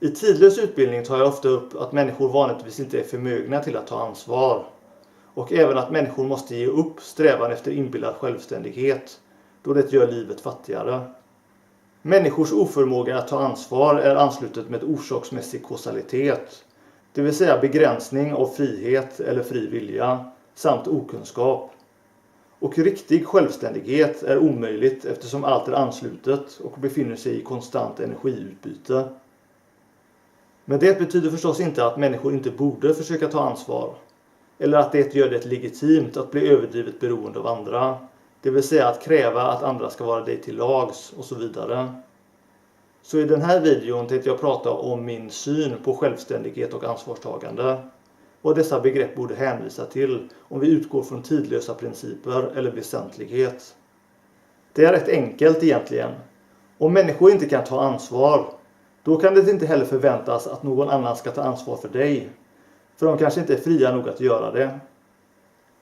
I tidlös utbildning tar jag ofta upp att människor vanligtvis inte är förmögna till att ta ansvar. Och även att människor måste ge upp strävan efter inbillad självständighet, då det gör livet fattigare. Människors oförmåga att ta ansvar är anslutet med orsaksmässig kausalitet, det vill säga begränsning av frihet eller fri vilja, samt okunskap. Och riktig självständighet är omöjligt eftersom allt är anslutet och befinner sig i konstant energiutbyte. Men det betyder förstås inte att människor inte borde försöka ta ansvar, eller att det gör det legitimt att bli överdrivet beroende av andra, det vill säga att kräva att andra ska vara dig till lags och så vidare. Så i den här videon tänkte jag prata om min syn på självständighet och ansvarstagande. Vad dessa begrepp borde hänvisa till om vi utgår från tidlösa principer eller väsentlighet. Det är rätt enkelt egentligen. Om människor inte kan ta ansvar, då kan det inte heller förväntas att någon annan ska ta ansvar för dig. För de kanske inte är fria nog att göra det.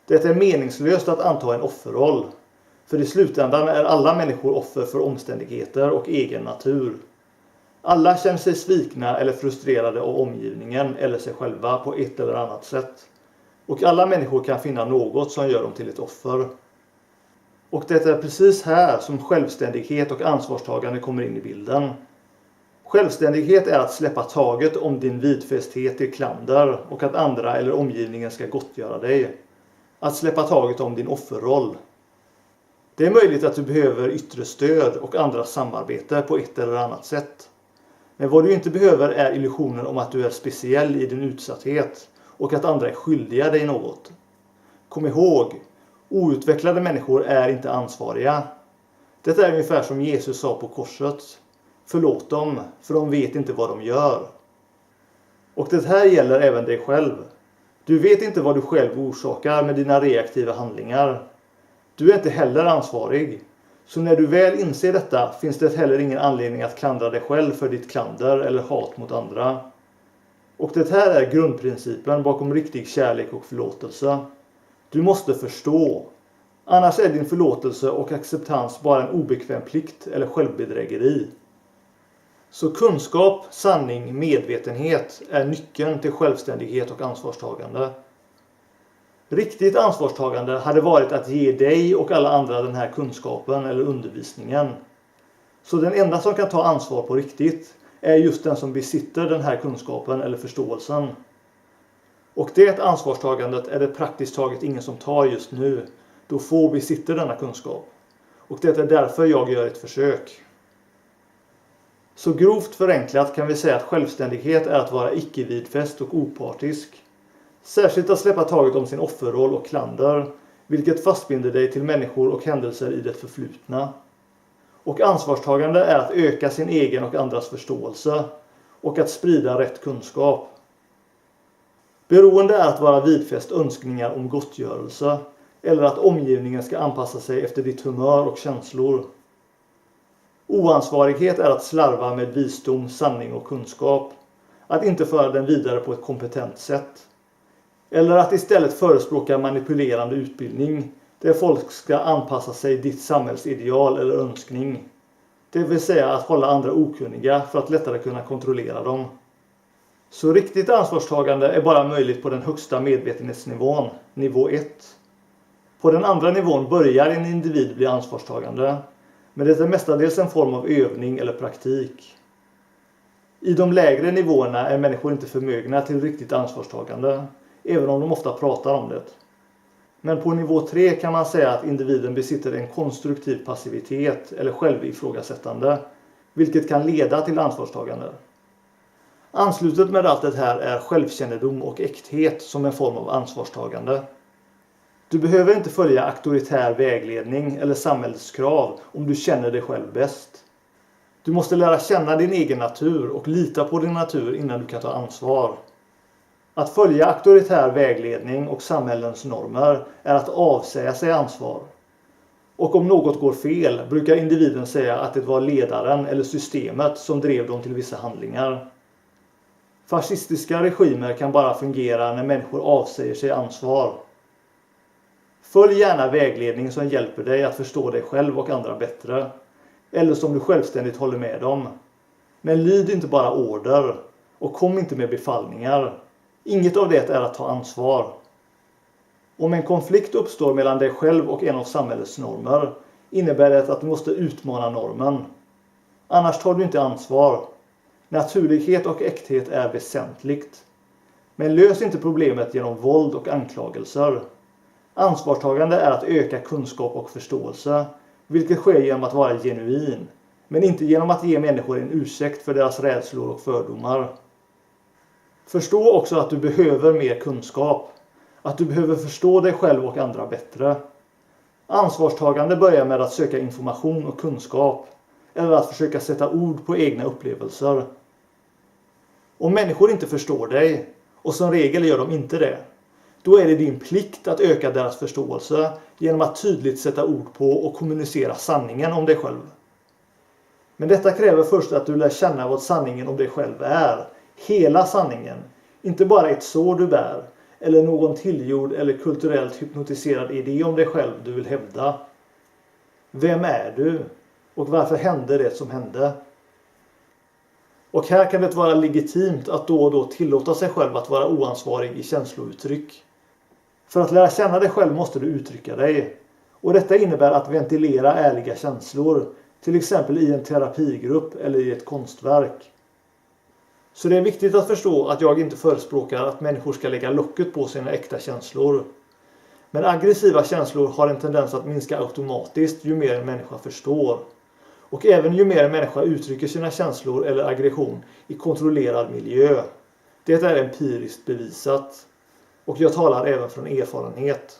Det är meningslöst att anta en offerroll. För i slutändan är alla människor offer för omständigheter och egen natur. Alla känner sig svikna eller frustrerade av omgivningen eller sig själva på ett eller annat sätt. Och alla människor kan finna något som gör dem till ett offer. Och det är precis här som självständighet och ansvarstagande kommer in i bilden. Självständighet är att släppa taget om din vidfästhet till klander och att andra eller omgivningen ska gottgöra dig. Att släppa taget om din offerroll. Det är möjligt att du behöver yttre stöd och andras samarbete på ett eller annat sätt. Men vad du inte behöver är illusionen om att du är speciell i din utsatthet och att andra är skyldiga dig något. Kom ihåg, outvecklade människor är inte ansvariga. Det är ungefär som Jesus sa på korset. Förlåt dem, för de vet inte vad de gör. Och det här gäller även dig själv. Du vet inte vad du själv orsakar med dina reaktiva handlingar. Du är inte heller ansvarig. Så när du väl inser detta finns det heller ingen anledning att klandra dig själv för ditt klander eller hat mot andra. Och det här är grundprincipen bakom riktig kärlek och förlåtelse. Du måste förstå. Annars är din förlåtelse och acceptans bara en obekväm plikt eller självbedrägeri. Så kunskap, sanning, medvetenhet är nyckeln till självständighet och ansvarstagande. Riktigt ansvarstagande hade varit att ge dig och alla andra den här kunskapen eller undervisningen. Så den enda som kan ta ansvar på riktigt är just den som besitter den här kunskapen eller förståelsen. Och det ansvarstagandet är det praktiskt taget ingen som tar just nu, då få besitter denna kunskap. Och det är därför jag gör ett försök. Så grovt förenklat kan vi säga att självständighet är att vara icke-vidfäst och opartisk. Särskilt att släppa taget om sin offerroll och klander, vilket fastbinder dig till människor och händelser i det förflutna. Och ansvarstagande är att öka sin egen och andras förståelse och att sprida rätt kunskap. Beroende är att vara vidfäst önskningar om gottgörelse eller att omgivningen ska anpassa sig efter ditt humör och känslor. Oansvarighet är att slarva med visdom, sanning och kunskap. Att inte föra den vidare på ett kompetent sätt. Eller att istället förespråka manipulerande utbildning där folk ska anpassa sig ditt samhällsideal eller önskning. Det vill säga att hålla andra okunniga för att lättare kunna kontrollera dem. Så riktigt ansvarstagande är bara möjligt på den högsta medvetenhetsnivån, nivå 1. På den andra nivån börjar en individ bli ansvarstagande. Men det är mestadels en form av övning eller praktik. I de lägre nivåerna är människor inte förmögna till riktigt ansvarstagande, även om de ofta pratar om det. Men på nivå 3 kan man säga att individen besitter en konstruktiv passivitet eller självifrågasättande, vilket kan leda till ansvarstagande. Anslutet med allt det här är självkännedom och äkthet som en form av ansvarstagande. Du behöver inte följa auktoritär vägledning eller samhällskrav om du känner dig själv bäst. Du måste lära känna din egen natur och lita på din natur innan du kan ta ansvar. Att följa auktoritär vägledning och samhällens normer är att avsäga sig ansvar. Och om något går fel brukar individen säga att det var ledaren eller systemet som drev dem till vissa handlingar. Fascistiska regimer kan bara fungera när människor avsäger sig ansvar. Följ gärna vägledning som hjälper dig att förstå dig själv och andra bättre. Eller som du självständigt håller med om. Men lyd inte bara order. Och kom inte med befallningar. Inget av det är att ta ansvar. Om en konflikt uppstår mellan dig själv och en av samhällets normer innebär det att du måste utmana normen. Annars tar du inte ansvar. Naturlighet och äkthet är väsentligt. Men lös inte problemet genom våld och anklagelser. Ansvarstagande är att öka kunskap och förståelse, vilket sker genom att vara genuin, men inte genom att ge människor en ursäkt för deras rädslor och fördomar. Förstå också att du behöver mer kunskap, att du behöver förstå dig själv och andra bättre. Ansvarstagande börjar med att söka information och kunskap, eller att försöka sätta ord på egna upplevelser. Om människor inte förstår dig, och som regel gör de inte det, då är det din plikt att öka deras förståelse genom att tydligt sätta ord på och kommunicera sanningen om dig själv. Men detta kräver först att du lär känna vad sanningen om dig själv är. Hela sanningen, inte bara ett sår du bär, eller någon tillgjord eller kulturellt hypnotiserad idé om dig själv du vill hävda. Vem är du? Och varför hände det som hände? Och här kan det vara legitimt att då och då tillåta sig själv att vara oansvarig i känslouttryck. För att lära känna dig själv måste du uttrycka dig. Och detta innebär att ventilera ärliga känslor, till exempel i en terapigrupp eller i ett konstverk. Så det är viktigt att förstå att jag inte förespråkar att människor ska lägga locket på sina äkta känslor. Men aggressiva känslor har en tendens att minska automatiskt ju mer en människa förstår. Och även ju mer en människa uttrycker sina känslor eller aggression i kontrollerad miljö. Det är empiriskt bevisat. Och jag talar även från erfarenhet.